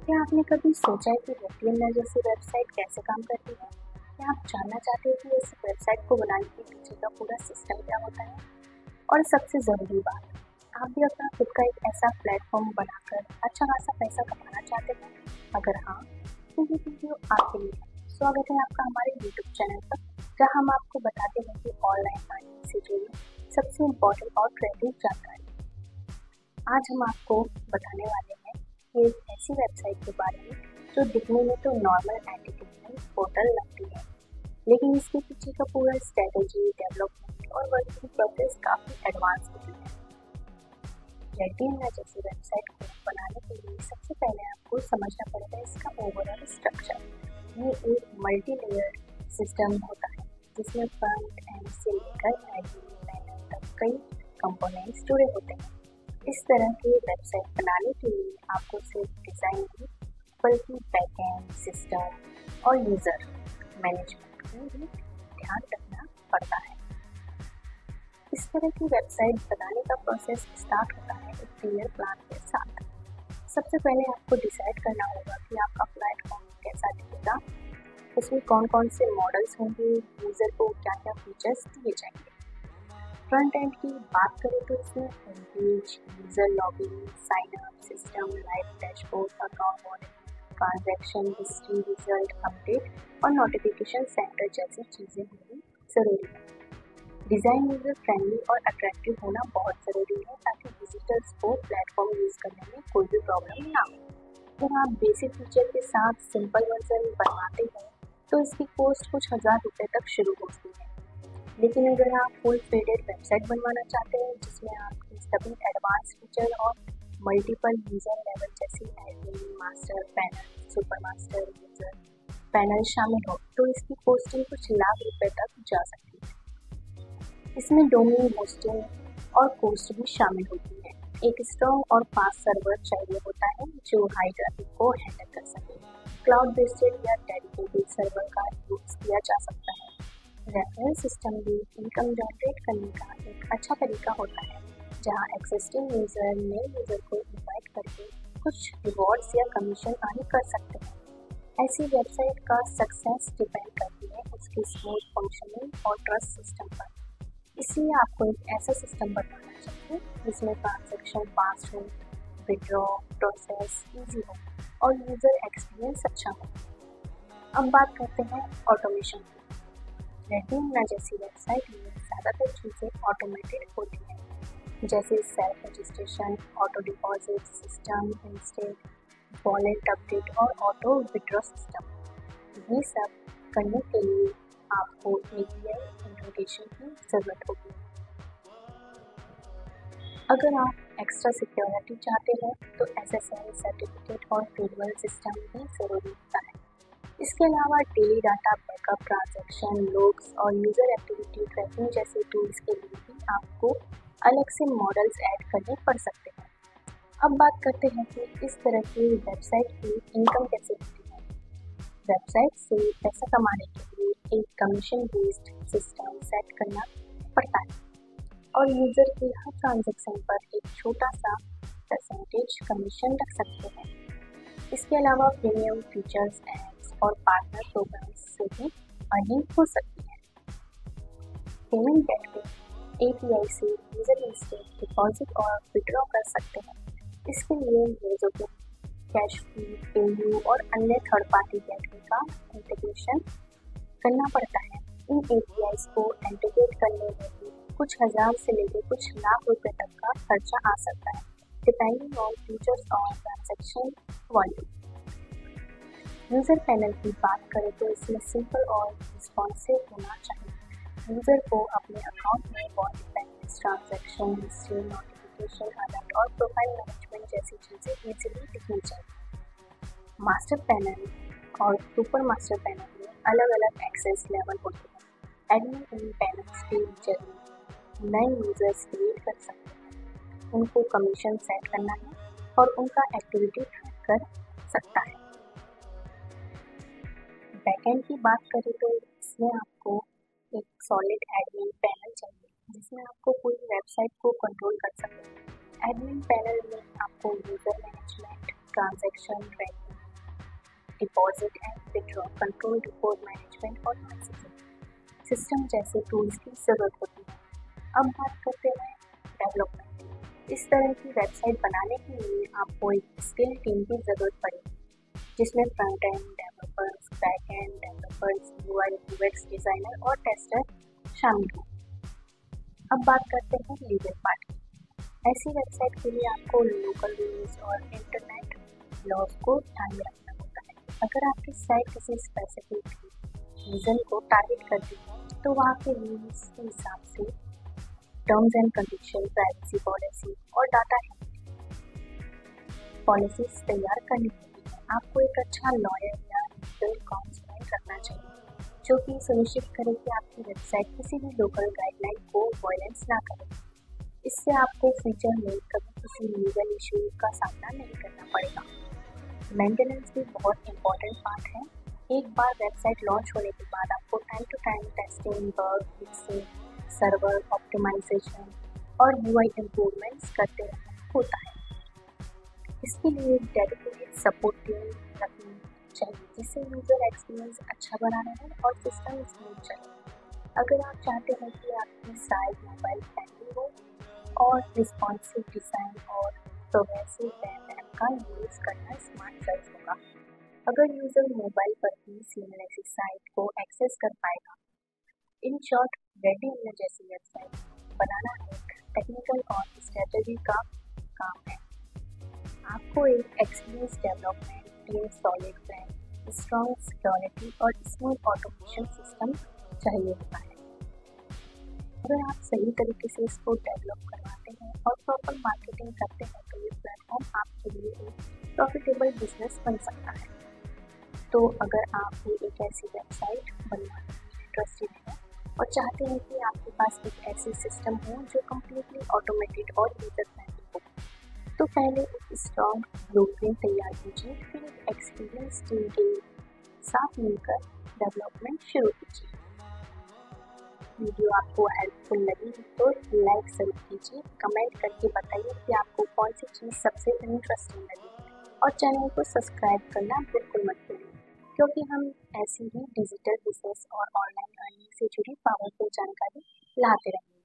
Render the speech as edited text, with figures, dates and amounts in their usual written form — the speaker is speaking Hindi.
क्या आपने कभी सोचा है कि रेटिना जैसी वेबसाइट कैसे काम करती है? क्या आप जानना चाहते हैं कि इस वेबसाइट को बनाने के पीछे का पूरा सिस्टम क्या होता है? और सबसे ज़रूरी बात, आप भी अपना खुद का एक ऐसा प्लेटफॉर्म बनाकर अच्छा खासा पैसा कमाना चाहते हैं? अगर हाँ, तो ये वीडियो आपके लिए है। स्वागत है आपका हमारे यूट्यूब चैनल पर, जहाँ हम आपको बताते हैं कि ऑनलाइन अर्निंग से जुड़ी सबसे इम्पोर्टेंट और ट्रेंडिंग जानकारी। आज हम आपको बताने वाले हैं कि एक ऐसी वेबसाइट के बारे में जो दिखने में तो नॉर्मल एंटरटेनमेंट पोर्टल लगती है, लेकिन इसके पीछे का पूरा स्ट्रेटेजी, डेवलपमेंट और वर्किंग प्रोसेस काफ़ी एडवांस होती है। रेटिना जैसी वेबसाइट को बनाने के लिए सबसे पहले आपको समझना पड़ेगा इसका ओवरऑल स्ट्रक्चर। ये एक मल्टी लेयर सिस्टम होता है जिसमें फ्रंट एंड से लेकर एडमिन पैनल तक कई कंपोनेंट्स जुड़े होते हैं। इस तरह की वेबसाइट बनाने के लिए आपको सिर्फ डिज़ाइन नहीं बल्कि बैकएंड सिस्टम और यूज़र मैनेजमेंट का भी ध्यान रखना पड़ता है। इस तरह की वेबसाइट बनाने का प्रोसेस स्टार्ट होता है एक क्लियर प्लान के साथ। सबसे पहले आपको डिसाइड करना होगा कि आपका प्लेटफॉर्म कैसा दिखेगा, उसमें कौन कौन से मॉडल्स होंगे, यूज़र को क्या क्या फीचर्स दिए जाएंगे। फ्रंट एंड की बात करें तो इसमें homepage, user login, sign up system, live dashboard, account model, transaction history, result update और नोटिफिकेशन सेंटर जैसी चीज़ें होनी ज़रूरी है। डिज़ाइन यूजर फ्रेंडली और अट्रैक्टिव होना बहुत ज़रूरी है ताकि विजिटर्स को प्लेटफॉर्म यूज़ करने में कोई भी प्रॉब्लम ना हो। अगर आप बेसिक फीचर के साथ सिंपल वर्जन बनवाते हैं तो इसकी कॉस्ट कुछ ₹1000 तक शुरू होती है। लेकिन अगर आप फुल फेडेड वेबसाइट बनवाना चाहते हैं जिसमें आपके सभी एडवांस फीचर और मल्टीपल यूजर लेवल जैसे admin, master panel, super master, user panel शामिल हो तो इसकी कॉस्टिंग कुछ ₹1,00,000 तक जा सकती है। इसमें डोमेन होस्टिंग और कॉस्ट भी शामिल होती है। एक स्ट्रॉन्ग और फास्ट सर्वर चाहिए होता है जो हाई ट्रैफिक को हैंडल कर सके। क्लाउड बेस्ड या डेडिकेटेड सर्वर का यूज किया जा सकता है। रेफरल सिस्टम भी इनकम जनरेट करने का एक अच्छा तरीका होता है, जहां एक्सिस्टिंग यूजर नए यूजर को इनवाइट करके कुछ रिवॉर्ड्स या कमीशन अर्न कर सकते हैं। ऐसी वेबसाइट का सक्सेस डिपेंड करती है उसकी स्मूथ फंक्शनिंग और ट्रस्ट सिस्टम पर। इसलिए आपको एक ऐसा सिस्टम बनवाना चाहिए जिसमें ट्रांजैक्शन फास्ट हो, विड्रॉ प्रोसेस इजी हो और यूजर एक्सपीरियंस अच्छा हो। अब बात करते हैं ऑटोमेशन की। रेटिना जैसी वेबसाइट में ज़्यादातर चीज़ें ऑटोमेटेड होती हैं, जैसे self registration, auto deposit system, instant wallet update और ऑटो विड्रॉ सिस्टम। ये सब करने के लिए आपको API इंटीग्रेशन की ज़रूरत होगी। अगर आप एक्स्ट्रा सिक्योरिटी चाहते हैं तो SSL सर्टिफिकेट और फीडवेल सिस्टम भी ज़रूरी होता है। इसके अलावा daily data backup, transaction logs और यूज़र एक्टिविटी ट्रैकिंग जैसे टूल्स के लिए भी आपको अलग से मॉडल्स ऐड करने पड़ सकते हैं। अब बात करते हैं कि इस तरह की वेबसाइट की इनकम कैसे होती है। वेबसाइट से पैसा कमाने के लिए एक कमीशन बेस्ड सिस्टम सेट करना पड़ता है और यूज़र के हर ट्रांजैक्शन पर एक छोटा सा परसेंटेज कमीशन रख सकते हैं। इसके अलावा प्रीमियम फीचर्स, एड्स और पार्टनर प्रोग्राम्स से भी अर्निंग हो सकती है। पेमेंट गेटवे API से यूजर इंस्टेंट डिपॉजिट और विड्रॉ कर सकते हैं। इसके लिए यूजर को कैशफ्री, पेयू और अन्य थर्ड पार्टी गेटवे का इंटीग्रेशन करना पड़ता है। इन APIs को इंटीग्रेट करने में भी कुछ हज़ार से लेकर कुछ लाख रुपए तक का खर्चा आ सकता है, डिपेंडिंग ऑन फीचर्स और ट्रांजैक्शन वॉल्यूम। यूज़र पैनल की बात करें तो इसमें सिंपल और रिस्पॉन्सिव होना चाहिए। यूज़र को अपने अकाउंट में wallet balance, transaction history, notification alert और प्रोफाइल मैनेजमेंट जैसी चीज़ें इजीली दिखनी चाहिए। मास्टर पैनल और सुपर मास्टर पैनल में अलग अलग एक्सेस लेवल होते हैं। एडमिन इन पैनल्स के जरिए नए यूजर्स क्रिएट कर सकते हैं, उनको कमीशन सेट करना है और उनका एक्टिविटी ट्रैक कर सकता है। बैकएंड की बात करें तो इसमें आपको एक सॉलिड एडमिन पैनल चाहिए जिसमें आपको पूरी वेबसाइट को कंट्रोल कर सके। एडमिन पैनल में आपको user management, transaction tracking, deposit and withdraw, control report management और मैसेजिंग सिस्टम जैसे टूल्स की ज़रूरत होती है। अब बात करते हैं डेवलपमेंट। इस तरह की वेबसाइट बनाने के लिए आपको एक स्किल टीम की ज़रूरत पड़ेगी, जिसमें front end developers, back and developers, UI UX designer और टेस्टर शामिल हों। अब बात करते हैं लीगल पार्ट की। ऐसी वेबसाइट के लिए आपको लोकल रूल्स और इंटरनेट लॉज को ध्यान में रखना होता है। अगर आपकी साइट किसी स्पेसिफिक रीजन को टारगेट करती है तो वहाँ के रूल्स के हिसाब से terms and condition, privacy policy और डाटा पॉलिसीज तैयार करनी होती है। आपको एक अच्छा लॉयर या लीगल काउंसलर रखना चाहिए, जो कि सुनिश्चित करे कि आपकी वेबसाइट किसी भी लोकल गाइडलाइन को वायलेंस ना करे। इससे आपको फ्यूचर में कभी किसी लीगल इशू का सामना नहीं करना पड़ेगा। मेंटेनेंस भी बहुत इंपॉर्टेंट पार्ट है। एक बार वेबसाइट लॉन्च होने के बाद आपको time to time testing, bug fixing, server optimisation और यूआई इम्प्रूवमेंट्स करते रहना होता है। इसके लिए एक डेडिकेटेड सपोर्ट टीम रखनी चाहिए, जिससे यूज़र एक्सपीरियंस अच्छा बना रहे और सिस्टम स्मूथ चले। अगर आप चाहते हैं कि आपकी साइट मोबाइल फ्रेंडली हो और रिस्पॉन्सिव डिज़ाइन और प्रोग्रेसिव वेब ऐप का यूज़ करना स्मार्ट चॉइस होगा। अगर यूज़र मोबाइल पर भी सीमलेस साइट को एक्सेस कर पाएगा। इन शॉर्ट, रेडी जैसी वेबसाइट बनाना एक टेक्निकल और स्ट्रेटजी का काम है। आपको एक experience development team, solid plan, strong security और स्मूथ ऑटोमेशन सिस्टम चाहिए होता है। अगर आप सही तरीके से इसको डेवलप करवाते हैं और प्रॉपर मार्केटिंग करते हैं तो ये प्लेटफॉर्म आपके लिए एक प्रॉफिटेबल बिजनेस बन सकता है। तो अगर आप भी एक ऐसी वेबसाइट बनवाने में इंटरेस्टेड हैं और चाहते हैं कि आपके पास एक ऐसी सिस्टम हो जो कम्प्लीटली ऑटोमेटेड और यूजर फ्रेंडली हो, तो पहले एक स्ट्रॉन्ग ब्लूप्रिंट तैयार कीजिए, फिर एक एक्सपीरियंस टीम के साथ मिलकर डेवलपमेंट शुरू कीजिए। वीडियो आपको हेल्पफुल लगी तो लाइक ज़रूर कीजिए, कमेंट करके बताइए कि आपको कौन सी चीज़ सबसे इंटरेस्टिंग लगी और चैनल को सब्सक्राइब करना बिल्कुल मत भूलिए, क्योंकि हम ऐसी ही डिजिटल बिजनेस और ऑनलाइन अर्निंग से जुड़ी पावरफुल जानकारी लाते रहेंगे।